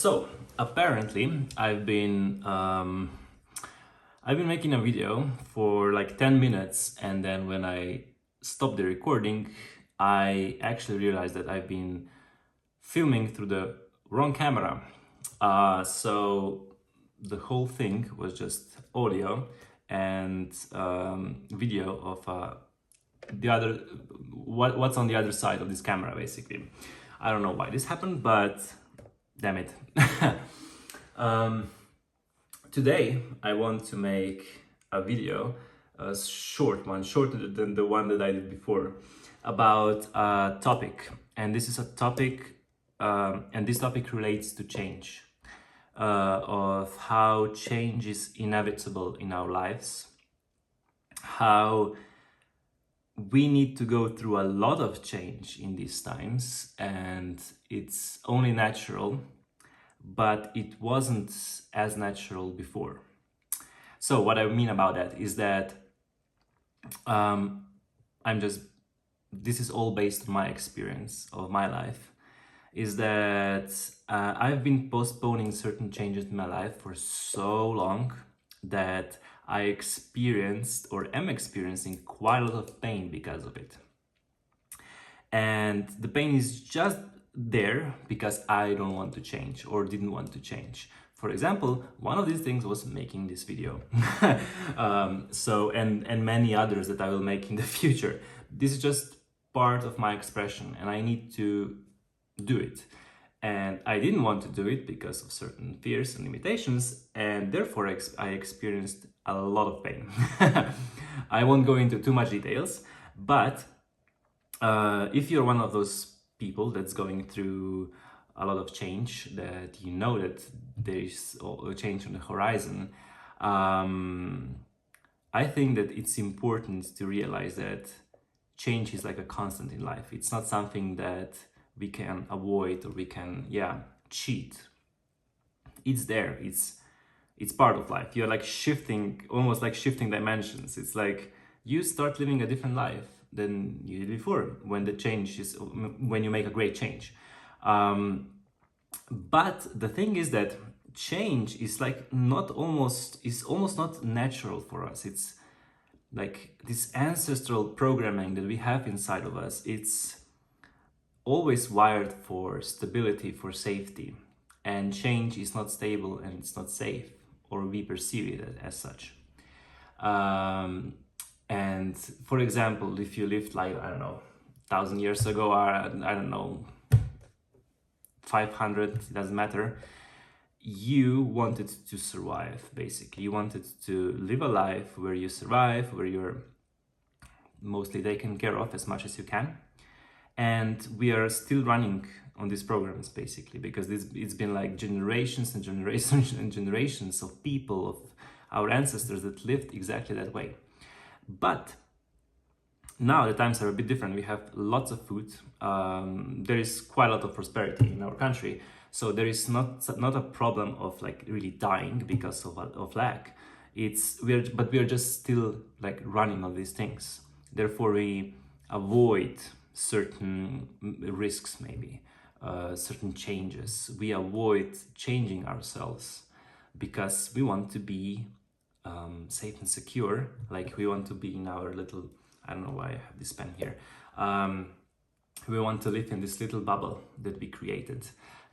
So apparently I've been making a video for like 10 minutes, and then when I stopped the recording, I actually realized that I've been filming through the wrong camera. So the whole thing was just audio and video of the other what's on the other side of this camera, basically. I don't know why this happened, but damn it. um, Today I want to make a video, a short one, shorter than the one that I did before, about a topic. And this is a topic, and this topic relates to change, of how change is inevitable in our lives, how we need to go through a lot of change in these times, and it's only natural, but it wasn't as natural before. So what I mean about that is that this is all based on my experience of my life, is that I've been postponing certain changes in my life for so long that I experienced or am experiencing quite a lot of pain because of it. And the pain is just there because I don't want to change or didn't want to change. For example, one of these things was making this video. And many others that I will make in the future. This is just part of my expression, and I need to do it. And I didn't want to do it because of certain fears and limitations, and therefore I experienced a lot of pain. I won't go into too much details, but if you're one of those people that's going through a lot of change, that you know that there is a change on the horizon, I think that it's important to realize that change is like a constant in life. It's not something that we can avoid or we can cheat. It's there. It's part of life. You're like almost like shifting dimensions. It's like you start living a different life than you did before when you make a great change. But the thing is that change is almost not natural for us. It's like this ancestral programming that we have inside of us. It's always wired for stability, for safety, and change is not stable and it's not safe, or we perceive it as such. And for example, if you lived like, I don't know, 1,000 years ago, or I don't know, 500, it doesn't matter, you wanted to survive, basically. You wanted to live a life where you survive, where you're mostly taken care of as much as you can. And we are still running on these programs, basically, because it's been like generations and generations and generations of people, of our ancestors that lived exactly that way. But now the times are a bit different. We have lots of food. There is quite a lot of prosperity in our country. So there is not a problem of like really dying because of lack. We are just still like running on these things. Therefore, we avoid certain risks, maybe certain changes. We avoid changing ourselves because we want to be safe and secure. Like we want to be in our little, I don't know why I have this pen here. We want to live in this little bubble that we created.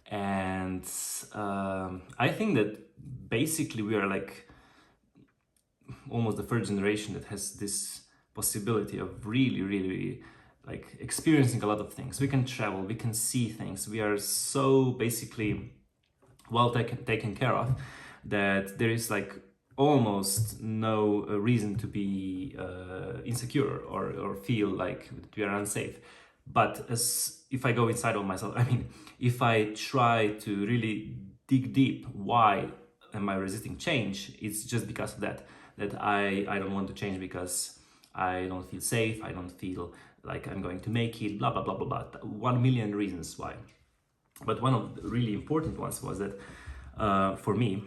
And I think that basically we are like almost the first generation that has this possibility of really like experiencing a lot of things. We can travel, we can see things. We are so basically well taken care of that there is like almost no reason to be insecure or feel like we are unsafe. But if I go inside of myself, I mean, if I try to really dig deep, why am I resisting change? It's just because of that I don't want to change because I don't feel safe, I don't feel like I'm going to make it, blah, blah, blah, blah, blah. 1 million reasons why. But one of the really important ones was that for me,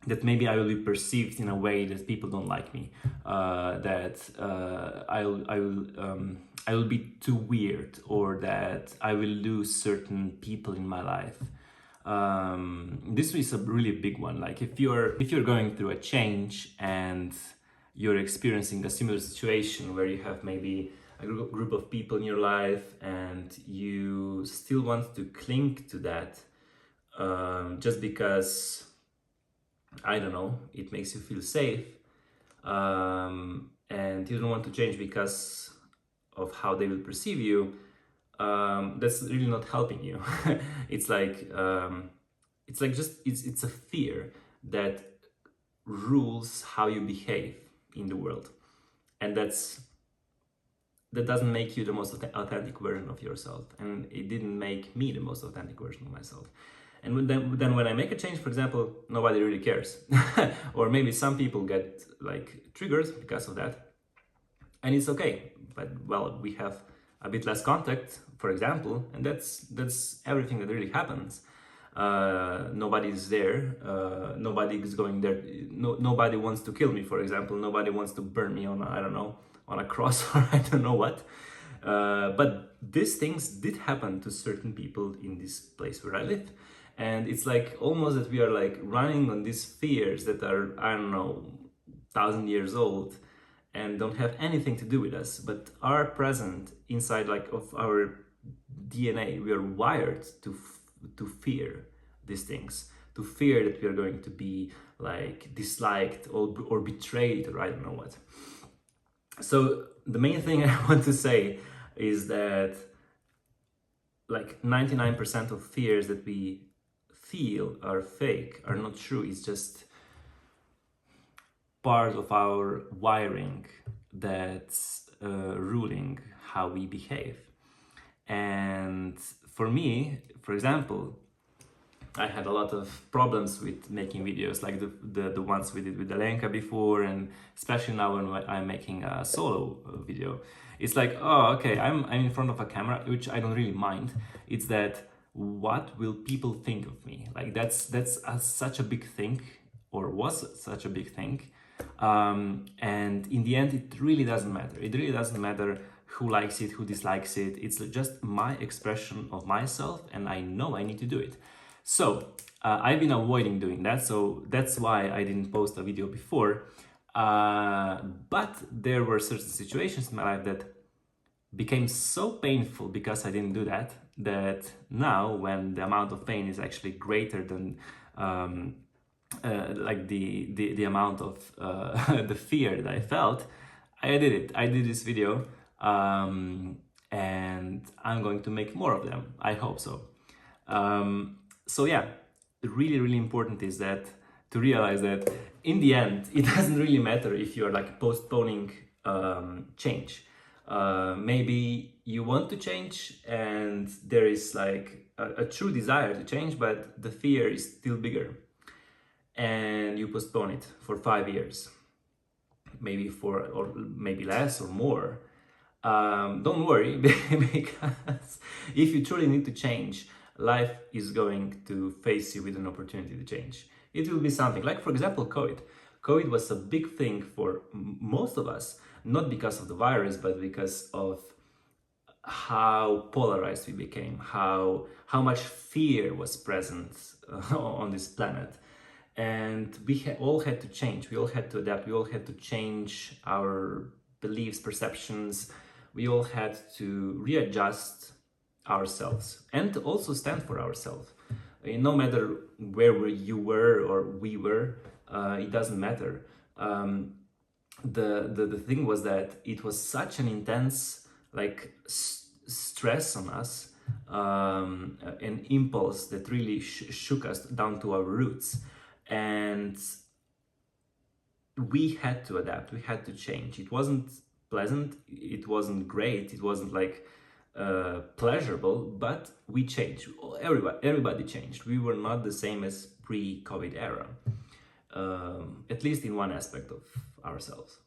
that maybe I will be perceived in a way that people don't like me, that I will be too weird, or that I will lose certain people in my life This is a really big one. Like if you're going through a change and you're experiencing a similar situation where you have maybe a group of people in your life and you still want to cling to that, just because, I don't know, it makes you feel safe, and you don't want to change because of how they will perceive you, that's really not helping you. It's like it's a fear that rules how you behave in the world, and that doesn't make you the most authentic version of yourself, and it didn't make me the most authentic version of myself. And then when I make a change, for example, nobody really cares. Or maybe some people get like triggers because of that, and it's okay. But well, we have a bit less contact, for example, and that's everything that really happens. Nobody's there. Nobody is going there. Nobody wants to kill me, for example. Nobody wants to burn me on I don't know, on a cross, or I don't know what. But these things did happen to certain people in this place where I live. And it's like almost that we are like running on these fears that are, I don't know, 1,000 years old and don't have anything to do with us, but are present inside like of our DNA. We are wired to fear these things, to fear that we are going to be like disliked or betrayed, or I don't know what. So the main thing I want to say is that like 99% of fears that we feel are fake, are not true. It's just part of our wiring that's ruling how we behave. And for me, for example, I had a lot of problems with making videos, like the ones we did with Alenka before, and especially now when I'm making a solo video. It's like, oh, okay, I'm in front of a camera, which I don't really mind. It's that, what will people think of me? Like that's such a big thing, or was such a big thing. And in the end, it really doesn't matter. It really doesn't matter who likes it, who dislikes it. It's just my expression of myself, and I know I need to do it. So I've been avoiding doing that, so that's why I didn't post a video before. But there were certain situations in my life that became so painful because I didn't do that, that now when the amount of pain is actually greater than like the amount of the fear that I felt, I did it. I did this video, and I'm going to make more of them. I hope so. So yeah, really important is that to realize that in the end, it doesn't really matter if you're like postponing change. Maybe you want to change and there is like a true desire to change, but the fear is still bigger, and you postpone it for 5 years, maybe or maybe less or more. Don't worry, because if you truly need to change, life is going to face you with an opportunity to change. It will be something like, for example, COVID. COVID was a big thing for most of us, not because of the virus, but because of how polarized we became, how much fear was present on this planet. And we all had to change, we all had to adapt, we all had to change our beliefs, perceptions, we all had to readjust ourselves and to also stand for ourselves. No matter where you were or we were, it doesn't matter. The thing was that it was such an intense like stress on us, an impulse that really shook us down to our roots, and we had to adapt, we had to change. It wasn't pleasant, it wasn't great, it wasn't like pleasurable, but we changed. Everybody changed. We were not the same as pre-COVID era, at least in one aspect of ourselves.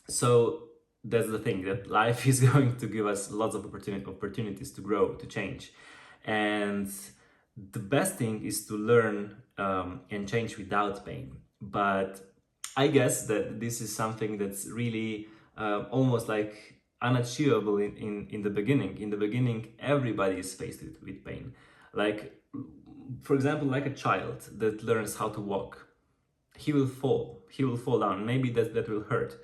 So that's the thing, that life is going to give us lots of opportunities to grow, to change, and the best thing is to learn and change without pain. But I guess that this is something that's really almost like unachievable in the beginning. In the beginning, everybody is faced with pain. Like for example, like a child that learns how to walk, he will fall down, maybe that will hurt,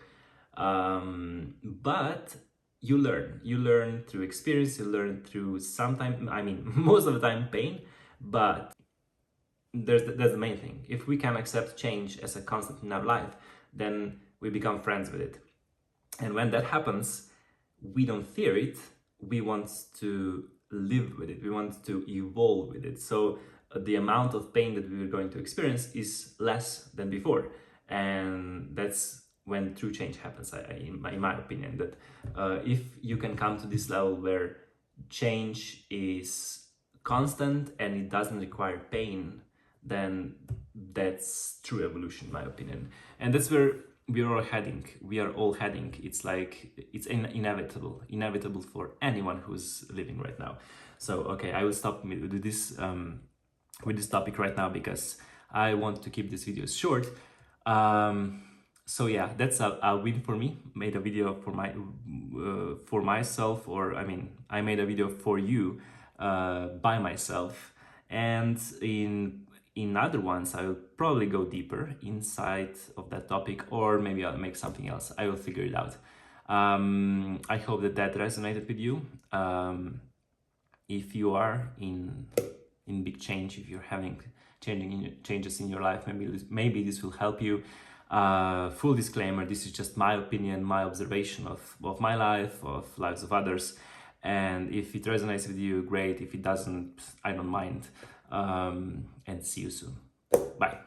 but you learn through experience, you learn through sometimes, I mean, most of the time pain, but that's the main thing. If we can accept change as a constant in our life, then we become friends with it. And when that happens, we don't fear it, we want to live with it, we want to evolve with it. So the amount of pain that we're going to experience is less than before. And that's when true change happens, in my opinion, that if you can come to this level where change is constant and it doesn't require pain, then that's true evolution, in my opinion. And that's where we are all heading. It's like, it's inevitable for anyone who's living right now. So okay, I will stop with this topic right now, because I want to keep this video short. So yeah, that's a win for me. Made a video for myself, or I mean, I made a video for you by myself. And in other ones, I will probably go deeper inside of that topic, or maybe I'll make something else. I will figure it out. I hope that resonated with you. If you are in big change, if you're having changes in your life, maybe this will help you. Full disclaimer, this is just my opinion, my observation of my life, of lives of others. And if it resonates with you, great. If it doesn't, I don't mind. And see you soon. Bye.